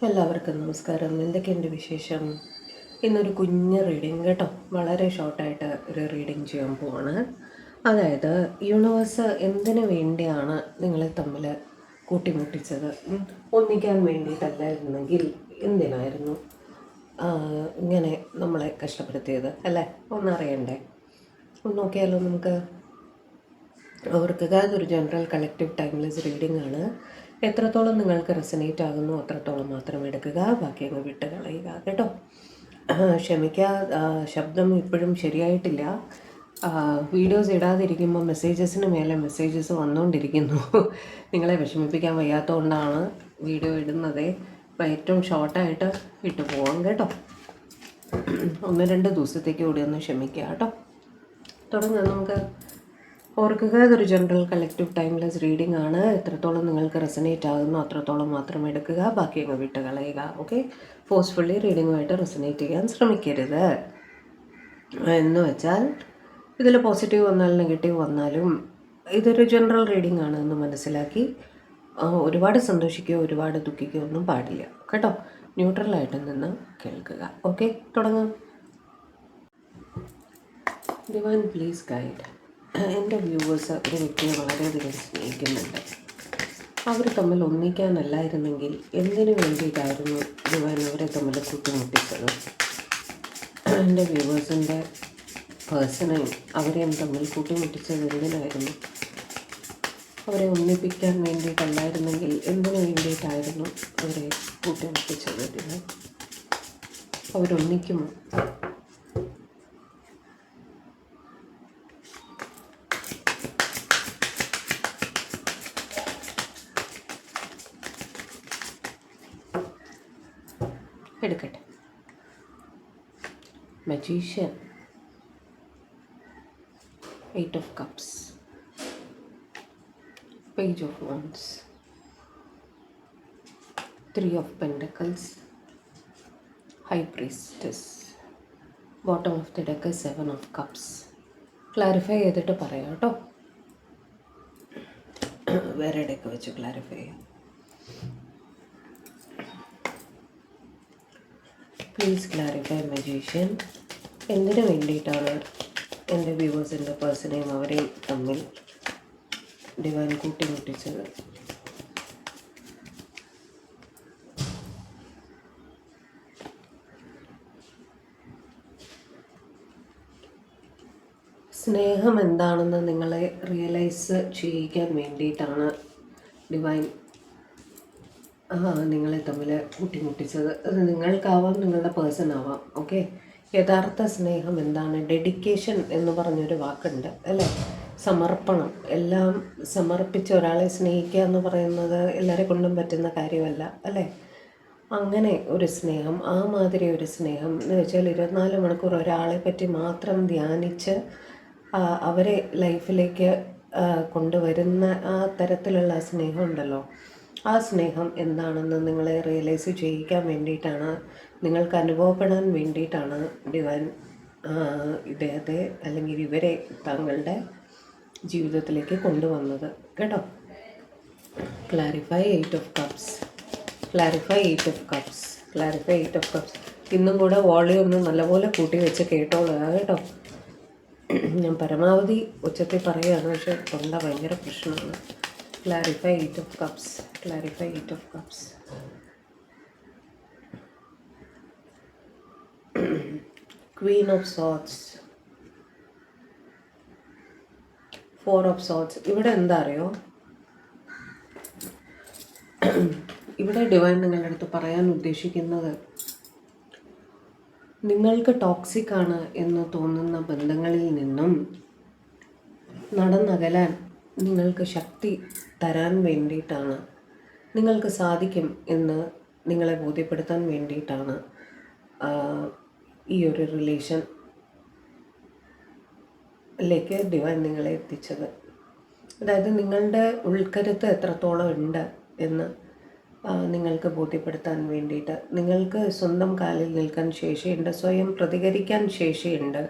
എല്ലാവർക്കും നമസ്കാരം. എന്തൊക്കെയുണ്ട് വിശേഷം? ഇന്നൊരു കുഞ്ഞ് റീഡിങ് കേട്ടോ, വളരെ ഷോർട്ടായിട്ട് ഒരു റീഡിങ് ചെയ്യാൻ പോവാണ്. അതായത് യൂണിവേഴ്സ് എന്തിനു വേണ്ടിയാണ് നിങ്ങളെ തമ്മിൽ കൂട്ടിമുട്ടിച്ചത്? ഒന്നിക്കാൻ വേണ്ടിയിട്ടല്ലായിരുന്നെങ്കിൽ എന്തിനായിരുന്നു ഇങ്ങനെ നമ്മളെ കഷ്ടപ്പെടുത്തിയത് അല്ലേ? ഒന്നറിയണ്ടേ? ഒന്ന് നോക്കിയാലോ നമുക്ക്. ഓർക്കുക, അതൊരു ജനറൽ കളക്റ്റീവ് ടൈംലെസ് റീഡിംഗ് ആണ്. എത്രത്തോളം നിങ്ങൾക്ക് റെസനേറ്റ് ആകുന്നു അത്രത്തോളം മാത്രം എടുക്കുക, ബാക്കി അങ്ങ് വിട്ട് കളയുക കേട്ടോ. ക്ഷമിക്കുക, ശബ്ദം ഇപ്പോഴും ശരിയായിട്ടില്ല. വീഡിയോസ് ഇടാതിരിക്കുമ്പോൾ മെസ്സേജസിന് മേലെ മെസ്സേജസ് വന്നുകൊണ്ടിരിക്കുന്നു. നിങ്ങളെ വിഷമിപ്പിക്കാൻ വയ്യാത്തതുകൊണ്ടാണ് വീഡിയോ ഇടുന്നത്. അപ്പോൾ ഏറ്റവും ഷോർട്ടായിട്ട് ഇട്ട് പോവാം കേട്ടോ. 1-2 ദിവസത്തേക്ക് കൂടി ഒന്ന് ക്ഷമിക്കുക കേട്ടോ. തുടങ്ങാം നമുക്ക്. ഓർക്കുക, ഇതൊരു ജനറൽ കളക്റ്റീവ് ടൈംലെസ് റീഡിംഗ് ആണ്. എത്രത്തോളം നിങ്ങൾക്ക് റെസനേറ്റ് ആകുന്നു അത്രത്തോളം മാത്രം എടുക്കുക, ബാക്കി അങ്ങ് വിട്ട് കളയുക. ഓക്കെ, ഫോഴ്സ്ഫുള്ളി റീഡിങ്ങുമായിട്ട് റെസനേറ്റ് ചെയ്യാൻ ശ്രമിക്കരുത്. എന്ന് വെച്ചാൽ ഇതിൽ പോസിറ്റീവ് വന്നാലും നെഗറ്റീവ് വന്നാലും ഇതൊരു ജനറൽ റീഡിംഗ് ആണ് എന്ന് മനസ്സിലാക്കി ഒരുപാട് സന്തോഷിക്കുകയോ ഒരുപാട് ദുഃഖിക്കുകയോ ഒന്നും പാടില്ല കേട്ടോ. ന്യൂട്രലായിട്ട് നിന്ന് കേൾക്കുക. ഓക്കെ, തുടങ്ങാം. Divine please guide. എൻ്റെ വ്യൂവേഴ്സ് ഒരു വ്യക്തിയെ വളരെയധികം സ്നേഹിക്കുന്നുണ്ട്. അവർ തമ്മിൽ ഒന്നിക്കാനല്ലായിരുന്നെങ്കിൽ എന്തിനു വേണ്ടിയിട്ടായിരുന്നു ഡിവൈൻ അവരെ തമ്മിൽ കൂട്ടിമുട്ടിച്ചത്? എൻ്റെ വ്യൂവേഴ്സിൻ്റെ പേഴ്സണേയും അവരെയും തമ്മിൽ കൂട്ടിമുട്ടിച്ചത് എന്തിനായിരുന്നു? അവരെ ഒന്നിപ്പിക്കാൻ വേണ്ടിയിട്ടല്ലായിരുന്നെങ്കിൽ എന്തിനു വേണ്ടിയിട്ടായിരുന്നു അവരെ കൂട്ടിമുട്ടിച്ചത്? ഡിവൈൻ അവരൊന്നിക്കുമോ? എടുക്കട്ടെ. Magician, 8 of Cups, Page of Wands, 3 of Pentacles, High Priestess, bottom of the deck is 7 of Cups. Clarify ചെയ്തിട്ട് പറയാം കേട്ടോ. വേറെ ഡെക്ക് വെച്ച് ക്ലാരിഫൈ ചെയ്യാം. Please clarify magician. എന്തിനു വേണ്ടിയിട്ടാണ് എൻ്റെ വ്യൂവേഴ്സിൻ്റെ പേഴ്സണേയും അവരെയും തമ്മിൽ ഡിവൈൻ കൂട്ടിമുട്ടിച്ചത്? സ്നേഹം എന്താണെന്ന് നിങ്ങളെ റിയലൈസ് ചെയ്യിക്കാൻ വേണ്ടിയിട്ടാണ് ഡിവൈൻ നിങ്ങളെ തമ്മിൽ കൂട്ടിമുട്ടിച്ചത്. അത് നിങ്ങൾക്കാവാം, നിങ്ങളുടെ പേഴ്സൺ ആവാം. ഓക്കെ, യഥാർത്ഥ സ്നേഹം എന്താണ്? ഡെഡിക്കേഷൻ എന്ന് പറഞ്ഞൊരു വാക്കുണ്ട് അല്ലേ? സമർപ്പണം. എല്ലാം സമർപ്പിച്ച് ഒരാളെ സ്നേഹിക്കുക എന്ന് പറയുന്നത് എല്ലാവരെ കൊണ്ടും പറ്റുന്ന കാര്യമല്ല അല്ലേ? അങ്ങനെ ഒരു സ്നേഹം, ആ മാതിരി ഒരു സ്നേഹം എന്ന് വെച്ചാൽ 24 മണിക്കൂർ ഒരാളെ പറ്റി മാത്രം ധ്യാനിച്ച് അവരെ ലൈഫിലേക്ക് കൊണ്ടുവരുന്ന ആ തരത്തിലുള്ള സ്നേഹം ഉണ്ടല്ലോ, ആ സ്നേഹം എന്താണെന്ന് നിങ്ങളെ റിയലൈസ് ചെയ്യിക്കാൻ വേണ്ടിയിട്ടാണ്, നിങ്ങൾക്ക് അനുഭവപ്പെടാൻ വേണ്ടിയിട്ടാണ് ഡിവൈൻ ഇദ്ദേഹത്തെ അല്ലെങ്കിൽ ഇവരെ താങ്കളുടെ ജീവിതത്തിലേക്ക് കൊണ്ടുവന്നത് കേട്ടോ. Clarify 8 of Cups, clarify 8 of Cups, clarify 8 of Cups. ഇന്നും കൂടെ വോളിയം ഒന്ന് നല്ലപോലെ കൂട്ടി വെച്ച് കേട്ടോളുക കേട്ടോ. ഞാൻ പരമാവധി ഉച്ചത്തിൽ പറയുകയാണ്, പക്ഷേ തൊണ്ട ഭയങ്കര പ്രശ്നമാണ്. Clarify 8 of Cups, clarify 8 of Cups. Queen of Swords, 4 of Swords. ഇവിടെ എന്താ അറിയോ, ഇവിടെ ഡിവൈൻ നിങ്ങളുടെ അടുത്ത് പറയാൻ ഉദ്ദേശിക്കുന്നത്, നിങ്ങൾക്ക് ടോക്സിക് ആണ് എന്ന് തോന്നുന്ന ബന്ധങ്ങളിൽ നിന്നും നടന്നകലാൻ നിങ്ങൾക്ക് ശക്തി തരാൻ വേണ്ടിയിട്ടാണ്, നിങ്ങൾക്ക് സാധിക്കും എന്ന് നിങ്ങളെ ബോധ്യപ്പെടുത്താൻ വേണ്ടിയിട്ടാണ് ഈ ഒരു റിലേഷനിലേക്ക് ഡിവൈൻ നിങ്ങളെ എത്തിച്ചത്. അതായത് നിങ്ങളുടെ ഉൾക്കരുത്ത് എത്രത്തോളം ഉണ്ട് എന്ന് നിങ്ങൾക്ക് ബോധ്യപ്പെടുത്താൻ വേണ്ടിയിട്ട്, നിങ്ങൾക്ക് സ്വന്തം കാലിൽ നിൽക്കാൻ ശേഷിയുണ്ട്, സ്വയം പ്രതികരിക്കാൻ ശേഷിയുണ്ട്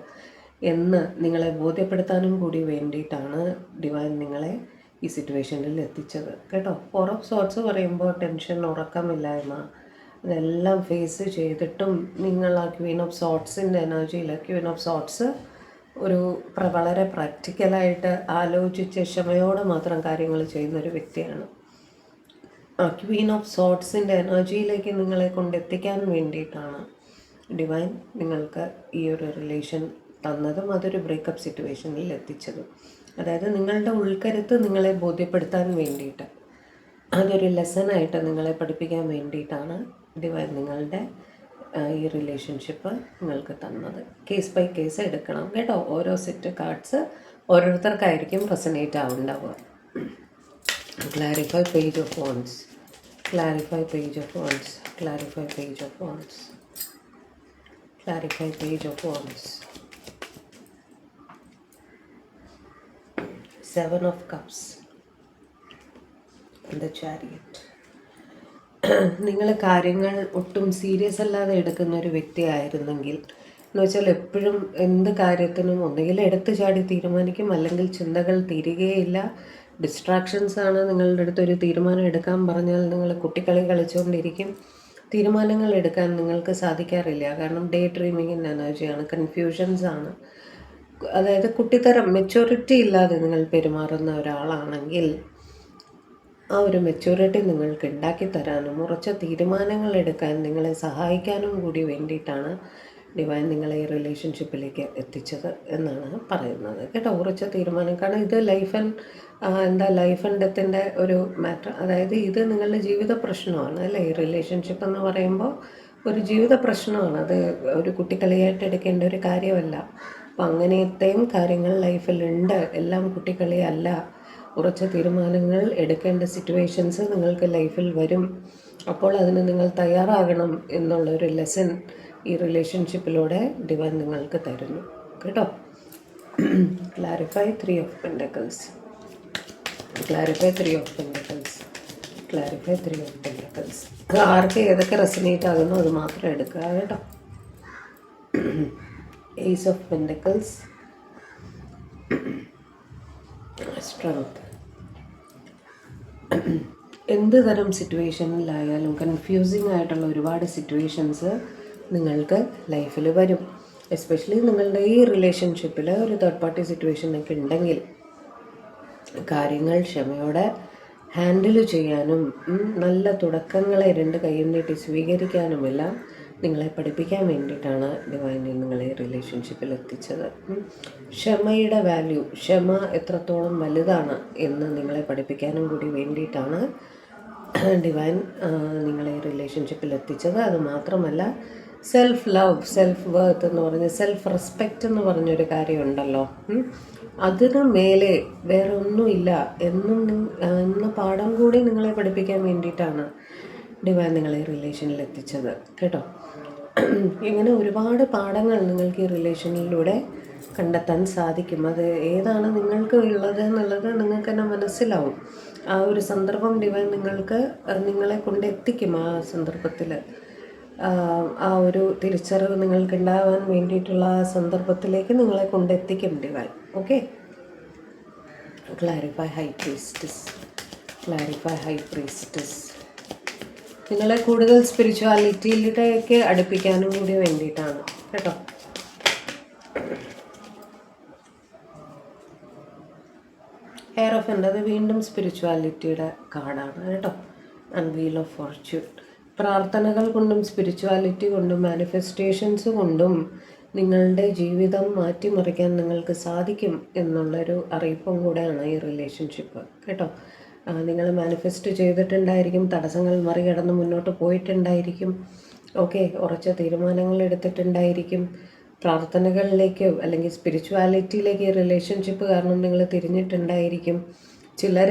എന്ന് നിങ്ങളെ ബോധ്യപ്പെടുത്താനും കൂടി വേണ്ടിയിട്ടാണ് ഡിവൈൻ നിങ്ങളെ ഈ സിറ്റുവേഷനിൽ എത്തിച്ചത് കേട്ടോ. 4 of Swords പറയുമ്പോൾ ടെൻഷൻ, ഉറക്കമില്ലായ്മ, ഇതെല്ലാം ഫേസ് ചെയ്തിട്ടും നിങ്ങൾ ആ ക്വീൻ ഓഫ് സോട്ട്സിൻ്റെ എനർജിയിൽ, ക്വീൻ ഓഫ് സോട്ട്സ് ഒരു വളരെ പ്രാക്ടിക്കലായിട്ട് ആലോചിച്ച് ക്ഷമയോടെ മാത്രം കാര്യങ്ങൾ ചെയ്യുന്നൊരു വ്യക്തിയാണ്. ആ ക്വീൻ ഓഫ് സോട്ട്സിൻ്റെ എനർജിയിലേക്ക് നിങ്ങളെ കൊണ്ടെത്തിക്കാൻ വേണ്ടിയിട്ടാണ് ഡിവൈൻ നിങ്ങൾക്ക് ഈ ഒരു റിലേഷൻ തന്നതും അതൊരു ബ്രേക്കപ്പ് സിറ്റുവേഷനിൽ എത്തിച്ചതും. അതായത് നിങ്ങളുടെ ഉൾക്കരുത്ത് നിങ്ങളെ ബോധ്യപ്പെടുത്താൻ വേണ്ടിയിട്ട്, അതൊരു ലെസണായിട്ട് നിങ്ങളെ പഠിപ്പിക്കാൻ വേണ്ടിയിട്ടാണ് ഡിവൈൻ നിങ്ങളുടെ ഈ റിലേഷൻഷിപ്പ് നിങ്ങൾക്ക് തന്നത്. കേസ് ബൈ കേസ് എടുക്കണം കേട്ടോ. ഓരോ സെറ്റ് കാർഡ്സ് ഓരോരുത്തർക്കായിരിക്കും റെസനേറ്റ് ആവുണ്ടാവുക. Clarify page of wands, clarify page of wands, clarify page of wands, clarify page of wands, 7 of cups and the chariot. നിങ്ങൾ കാര്യങ്ങൾ ഒട്ടും സീരിയസ് അല്ലാതെ എടുക്കുന്ന ഒരു വ്യക്തിയായിരുന്നെങ്കിൽ, എന്ന് വെച്ചാൽ എപ്പോഴും എന്ത് കാര്യത്തിനും ഒന്നുകിൽ എടുത്തു ചാടി തീരുമാനിക്കും, അല്ലെങ്കിൽ ചിന്തകൾ തീരുകയില്ല, ഡിസ്ട്രാക്ഷൻസ് ആണ്. നിങ്ങളുടെ അടുത്തൊരു തീരുമാനം എടുക്കാൻ പറഞ്ഞാൽ നിങ്ങൾ കുട്ടിക്കളി കളിച്ചുകൊണ്ടിരിക്കും. തീരുമാനങ്ങൾ എടുക്കാൻ നിങ്ങൾക്ക് സാധിക്കാറില്ല, കാരണം ഡേ ഡ്രീമിങ്ങിൻ്റെ എനർജിയാണ്, കൺഫ്യൂഷൻസ് ആണ്. അതായത് കുട്ടിത്തരം, മെച്യൂരിറ്റി ഇല്ലാതെ നിങ്ങൾ പെരുമാറുന്ന ഒരാളാണെങ്കിൽ ആ ഒരു മെച്യൂരിറ്റി നിങ്ങൾക്ക് ഉണ്ടാക്കി തരാനും ഉറച്ച തീരുമാനങ്ങൾ എടുക്കാൻ നിങ്ങളെ സഹായിക്കാനും കൂടി വേണ്ടിയിട്ടാണ് ഡിവൈൻ നിങ്ങളെ ഈ റിലേഷൻഷിപ്പിലേക്ക് എത്തിച്ചത് എന്നാണ് പറയുന്നത് കേട്ടോ. ഉറച്ച തീരുമാനം, കാരണം ഇത് ലൈഫ് ആൻഡ് ഡെത്തിൻ്റെ ഒരു മാറ്റർ. അതായത് ഇത് നിങ്ങളുടെ ജീവിത പ്രശ്നമാണ് അല്ലേ. ഈ റിലേഷൻഷിപ്പ് എന്ന് പറയുമ്പോൾ ഒരു ജീവിത പ്രശ്നമാണ്, അത് ഒരു കുട്ടിക്കളിയായിട്ട് എടുക്കേണ്ട ഒരു കാര്യമല്ല. അപ്പം അങ്ങനത്തെയും കാര്യങ്ങൾ ലൈഫിലുണ്ട്, എല്ലാം കുട്ടിക്കളിയല്ല. ഉറച്ച തീരുമാനങ്ങൾ എടുക്കേണ്ട സിറ്റുവേഷൻസ് നിങ്ങൾക്ക് ലൈഫിൽ വരും. അപ്പോൾ അതിന് നിങ്ങൾ തയ്യാറാകണം എന്നുള്ളൊരു ലെസൺ ഈ റിലേഷൻഷിപ്പിലൂടെ ഡിവൈൻ നിങ്ങൾക്ക് തരുന്നു കേട്ടോ. Clarify 3 of Pentacles, clarify 3 of Pentacles, clarify 3 of Pentacles. ആർക്ക് ഏതൊക്കെ റെസനേറ്റ് ആകുന്നു അത് മാത്രം എടുക്കുക കേട്ടോ. Ace of Pentacles, Strength. എന്ത് തരം സിറ്റുവേഷനിലായാലും കൺഫ്യൂസിങ് ആയിട്ടുള്ള ഒരുപാട് സിറ്റുവേഷൻസ് നിങ്ങൾക്ക് ലൈഫിൽ വരും. എസ്പെഷ്യലി നിങ്ങളുടെ ഈ റിലേഷൻഷിപ്പിൽ ഒരു തേർഡ് പാർട്ടി സിറ്റുവേഷനൊക്കെ ഉണ്ടെങ്കിൽ കാര്യങ്ങൾ ക്ഷമയോടെ ഹാൻഡിൽ ചെയ്യാനും നല്ല തുടക്കങ്ങളെ 2 കൈയും നീട്ടി സ്വീകരിക്കാനുമെല്ലാം നിങ്ങളെ പഠിപ്പിക്കാൻ വേണ്ടിയിട്ടാണ് ഡിവൈൻ നിങ്ങളെ റിലേഷൻഷിപ്പിൽ എത്തിച്ചത്. ക്ഷമയുടെ വാല്യൂ, ക്ഷമ എത്രത്തോളം വലുതാണ് എന്ന് നിങ്ങളെ പഠിപ്പിക്കാനും കൂടി വേണ്ടിയിട്ടാണ് ഡിവൈൻ നിങ്ങളെ റിലേഷൻഷിപ്പിൽ എത്തിച്ചത്. അത് മാത്രമല്ല, സെൽഫ് ലവ്, സെൽഫ് വർത്ത് എന്ന് പറഞ്ഞ്, സെൽഫ് റെസ്പെക്റ്റ് എന്ന് പറഞ്ഞൊരു കാര്യമുണ്ടല്ലോ, അതിന് മേലെ വേറെ ഒന്നുമില്ല എന്ന പാഠം കൂടി നിങ്ങളെ പഠിപ്പിക്കാൻ വേണ്ടിയിട്ടാണ് ഡിവൈൻ നിങ്ങളെ റിലേഷനിൽ എത്തിച്ചത് കേട്ടോ. ഇങ്ങനെ ഒരുപാട് പാഠങ്ങൾ നിങ്ങൾക്ക് ഈ റിലേഷനിലൂടെ കണ്ടെത്താൻ സാധിക്കും. അത് ഏതാണ് നിങ്ങൾക്ക് ഉള്ളത് എന്നുള്ളത് നിങ്ങൾക്ക് തന്നെ മനസ്സിലാവും. ആ ഒരു സന്ദർഭം ഡിവൈൻ നിങ്ങളെ കൊണ്ട് എത്തിക്കും. ആ സന്ദർഭത്തിൽ ആ ഒരു തിരിച്ചറിവ് നിങ്ങൾക്ക് ഉണ്ടാവാൻ വേണ്ടിയിട്ടുള്ള ആ സന്ദർഭത്തിലേക്ക് നിങ്ങളെ കൊണ്ടെത്തിക്കും divine. Okay, clarify high priestess, clarify high priestess. നിങ്ങളെ കൂടുതൽ സ്പിരിച്വാലിറ്റിയിലേക്ക് അടുപ്പിക്കാനും കൂടി വേണ്ടിയിട്ടാണ് കേട്ടോ. ഹെയർ ഓഫ് അത് വീണ്ടും സ്പിരിച്വാലിറ്റിയുടെ കാർഡാണ് കേട്ടോ. And wheel of Fortune. പ്രാർത്ഥനകൾ കൊണ്ടും സ്പിരിച്വാലിറ്റി കൊണ്ടും മാനിഫെസ്റ്റേഷൻസ് കൊണ്ടും നിങ്ങളുടെ ജീവിതം മാറ്റിമറിക്കാൻ നിങ്ങൾക്ക് സാധിക്കും എന്നുള്ളൊരു അറിയിപ്പും കൂടെയാണ് ഈ റിലേഷൻഷിപ്പ് കേട്ടോ. നിങ്ങൾ മാനിഫെസ്റ്റ് ചെയ്തിട്ടുണ്ടായിരിക്കും, തടസ്സങ്ങൾ മറികടന്ന് മുന്നോട്ട് പോയിട്ടുണ്ടായിരിക്കും. ഓക്കെ, ഉറച്ച തീരുമാനങ്ങൾ എടുത്തിട്ടുണ്ടായിരിക്കും. പ്രാർത്ഥനകളിലേക്ക് അല്ലെങ്കിൽ സ്പിരിച്വാലിറ്റിയിലേക്ക് ഈ റിലേഷൻഷിപ്പ് കാരണം നിങ്ങൾ തിരിഞ്ഞിട്ടുണ്ടായിരിക്കും. ചിലർ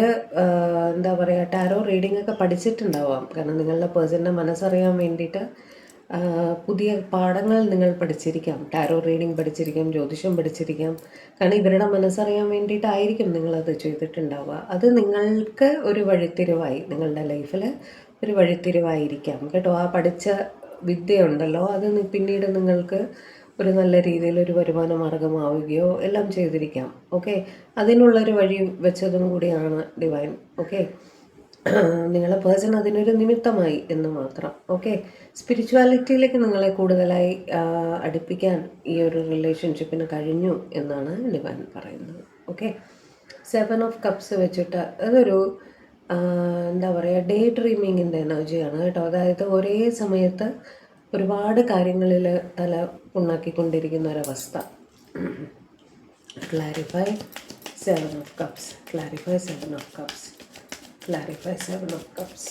എന്താ പറയുക, ടാരോ റീഡിംഗ് ഒക്കെ പഠിച്ചിട്ടുണ്ടാവാം. കാരണം നിങ്ങളുടെ പേഴ്സണിൻ്റെ മനസ്സറിയാൻ വേണ്ടിയിട്ട് പുതിയ പാഠങ്ങൾ നിങ്ങൾ പഠിച്ചിരിക്കാം. ടാരോ റീഡിംഗ് പഠിച്ചിരിക്കാം, ജ്യോതിഷം പഠിച്ചിരിക്കാം. കാരണം ഇവരുടെ മനസ്സറിയാൻ വേണ്ടിയിട്ടായിരിക്കും നിങ്ങളത് ചെയ്തിട്ടുണ്ടാവുക. അത് നിങ്ങൾക്ക് ഒരു വഴിത്തിരിവായി, നിങ്ങളുടെ ലൈഫിൽ ഒരു വഴിത്തിരിവായിരിക്കാം കേട്ടോ. ആ പഠിച്ച വിദ്യ ഉണ്ടല്ലോ, അത് പിന്നീട് നിങ്ങൾക്ക് ഒരു നല്ല രീതിയിൽ ഒരു വരുമാന മാർഗമാവുകയോ എല്ലാം ചെയ്തിരിക്കാം. ഓക്കെ, അതിനുള്ളൊരു വഴി വെച്ചതും കൂടിയാണ് ഡിവൈൻ. ഓക്കെ, നിങ്ങളെ പേഴ്സൺ അതിനൊരു നിമിത്തമായി എന്ന് മാത്രം. ഓക്കെ, സ്പിരിച്വാലിറ്റിയിലേക്ക് നിങ്ങളെ കൂടുതലായി അടുപ്പിക്കാൻ ഈ ഒരു റിലേഷൻഷിപ്പിന് കഴിഞ്ഞു എന്നാണ് ഡിവൈൻ പറയുന്നത്. ഓക്കെ, 7 ഓഫ് കപ്സ് വെച്ചിട്ട് അതൊരു എന്താ പറയുക, ഡേ ഡ്രീമിങ്ങിൻ്റെ എനർജിയാണ് കേട്ടോ. അതായത് ഒരേ സമയത്ത് ഒരുപാട് കാര്യങ്ങളിൽ തല ഉണ്ടാക്കിക്കൊണ്ടിരിക്കുന്ന ഒരവസ്ഥ. Clarify 7 of cups, clarify 7 of cups, clarify 7 of cups.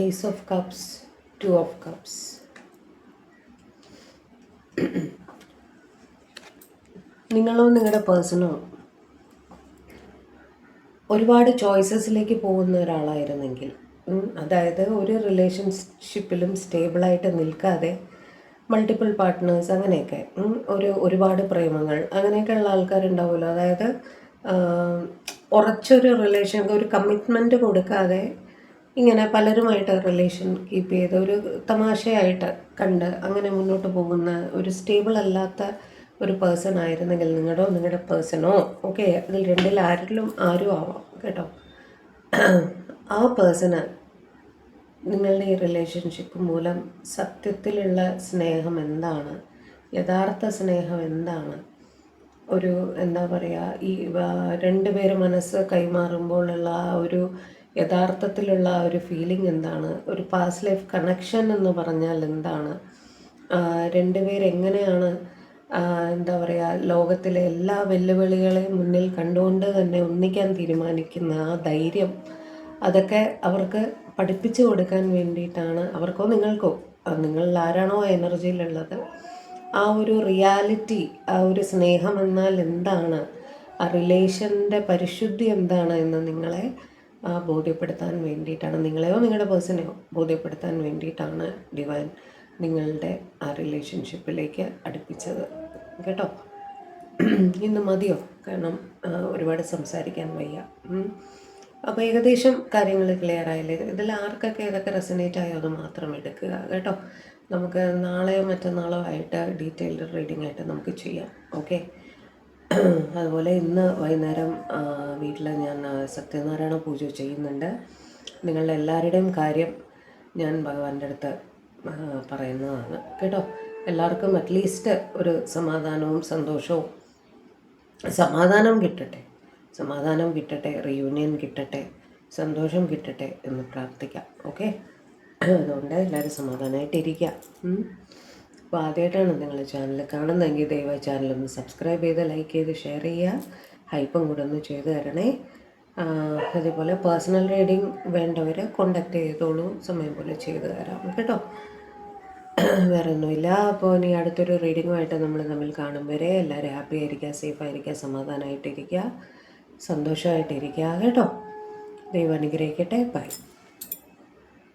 Ace of cups, 2 of cups. നിങ്ങളോ നിങ്ങളുടെ പേഴ്സണോ ഒരുപാട് ചോയ്സസിലേക്ക് പോകുന്ന ഒരാളായിരുന്നെങ്കിൽ, അതായത് ഒരു റിലേഷൻഷിപ്പിലും സ്റ്റേബിളായിട്ട് നിൽക്കാതെ മൾട്ടിപ്പിൾ പാർട്ട്നേഴ്സ് അങ്ങനെയൊക്കെ, ഒരുപാട് പ്രേമങ്ങൾ അങ്ങനെയൊക്കെയുള്ള ആൾക്കാരുണ്ടാവുമല്ലോ. അതായത് ഉറച്ചൊരു റിലേഷൻ, ഒരു കമ്മിറ്റ്മെൻറ്റ് കൊടുക്കാതെ ഇങ്ങനെ പലരുമായിട്ട് റിലേഷൻ കീപ്പ് ചെയ്ത് ഒരു തമാശയായിട്ട് കണ്ട് അങ്ങനെ മുന്നോട്ട് പോകുന്ന ഒരു സ്റ്റേബിൾ അല്ലാത്ത ഒരു പേഴ്സൺ ആയിരുന്നെങ്കിൽ, നിങ്ങളുടെ പേഴ്സണോ, ഓക്കെ, അതിൽ രണ്ടിൽ ആരും ആവാം കേട്ടോ, ആ പേഴ്സണ് നിങ്ങളുടെ ഈ റിലേഷൻഷിപ്പ് മൂലം സത്യത്തിലുള്ള സ്നേഹം എന്താണ്, യഥാർത്ഥ സ്നേഹം എന്താണ്, ഒരു എന്താ പറയുക, ഈ രണ്ടുപേര് മനസ്സ് കൈമാറുമ്പോഴുള്ള ആ ഒരു യഥാർത്ഥത്തിലുള്ള ഒരു ഫീലിംഗ് എന്താണ്, ഒരു പാസ്റ്റ് ലൈഫ് കണക്ഷൻ എന്ന് പറഞ്ഞാൽ എന്താണ്, രണ്ടുപേരെങ്ങനെയാണ് എന്താ പറയുക, ലോകത്തിലെ എല്ലാ വെല്ലുവിളികളെയും മുന്നിൽ കണ്ടുകൊണ്ട് തന്നെ ഒന്നിക്കാൻ തീരുമാനിക്കുന്ന ആ ധൈര്യം, അതൊക്കെ അവർക്ക് പഠിപ്പിച്ചു കൊടുക്കാൻ വേണ്ടിയിട്ടാണ്. അവർക്കോ നിങ്ങൾക്കോ, നിങ്ങളിൽ ആരാണോ ആ എനർജിയിലുള്ളത്, ആ ഒരു റിയാലിറ്റി, ആ ഒരു സ്നേഹം എന്നാൽ എന്താണ്, ആ റിലേഷൻ്റെ പരിശുദ്ധി എന്താണ് എന്ന് നിങ്ങളെ ബോധ്യപ്പെടുത്താൻ വേണ്ടിയിട്ടാണ്, നിങ്ങളെയോ നിങ്ങളുടെ പേഴ്സണെയോ ബോധ്യപ്പെടുത്താൻ വേണ്ടിയിട്ടാണ് ഡിവൈൻ നിങ്ങളുടെ ആ റിലേഷൻഷിപ്പിലേക്ക് അടുപ്പിച്ചത് കേട്ടോ. ഇന്ന് മതിയോ? കാരണം ഒരുപാട് സംസാരിക്കാൻ വയ്യ. അപ്പോൾ ഏകദേശം കാര്യങ്ങൾ ക്ലിയർ ആയില്ലേ? ഇതിൽ ആർക്കൊക്കെ ഇതൊക്കെ റെസനേറ്റ് ആയോ അത് മാത്രം എടുക്കുക കേട്ടോ. നമുക്ക് നാളെയോ മറ്റന്നാളോ ആയിട്ട് ഡീറ്റെയിൽഡ് റീഡിംഗ് ആയിട്ട് നമുക്ക് ചെയ്യാം. ഓക്കെ, അതുപോലെ ഇന്ന് വൈകുന്നേരം വീട്ടിൽ ഞാൻ സത്യനാരായണ പൂജ ചെയ്യുന്നുണ്ട്. നിങ്ങളുടെ എല്ലാവരുടെയും കാര്യം ഞാൻ ഭഗവാന്റെ അടുത്ത് പറയുന്നതാണ് കേട്ടോ. എല്ലാവർക്കും അറ്റ്ലീസ്റ്റ് ഒരു സമാധാനവും സന്തോഷവും, സമാധാനം കിട്ടട്ടെ, റിയൂണിയൻ കിട്ടട്ടെ, സന്തോഷം കിട്ടട്ടെ എന്ന് പ്രാർത്ഥിക്കാം. ഓക്കെ, അതുകൊണ്ട് എല്ലാവരും സമാധാനമായിട്ടിരിക്കുക. അപ്പോൾ ആദ്യമായിട്ടാണ് നിങ്ങൾ ചാനൽ കാണുന്നതെങ്കിൽ ദയവായി ചാനലൊന്ന് സബ്സ്ക്രൈബ് ചെയ്ത് ലൈക്ക് ചെയ്ത് ഷെയർ ചെയ്യുക, ഹൈപ്പും കൂടെ ഒന്ന് ചെയ്ത് തരണേ. അതേപോലെ പേഴ്സണൽ റീഡിംഗ് വേണ്ടവർ കോണ്ടാക്ട് ചെയ്തോളൂ, സമയം പോലെ ചെയ്തു തരാം കേട്ടോ. വേറെ ഒന്നുമില്ല. അപ്പോൾ ഇനി അടുത്തൊരു റീഡിങ്ങുമായിട്ട് നമ്മൾ തമ്മിൽ കാണും വരെ എല്ലാവരും ഹാപ്പി ആയിരിക്കുക, സേഫ് ആയിരിക്കുക, സമാധാനമായിട്ടിരിക്കുക, സന്തോഷമായിട്ടിരിക്കുക കേട്ടോ. ദൈവം അനുഗ്രഹിക്കട്ടെ. ബൈ.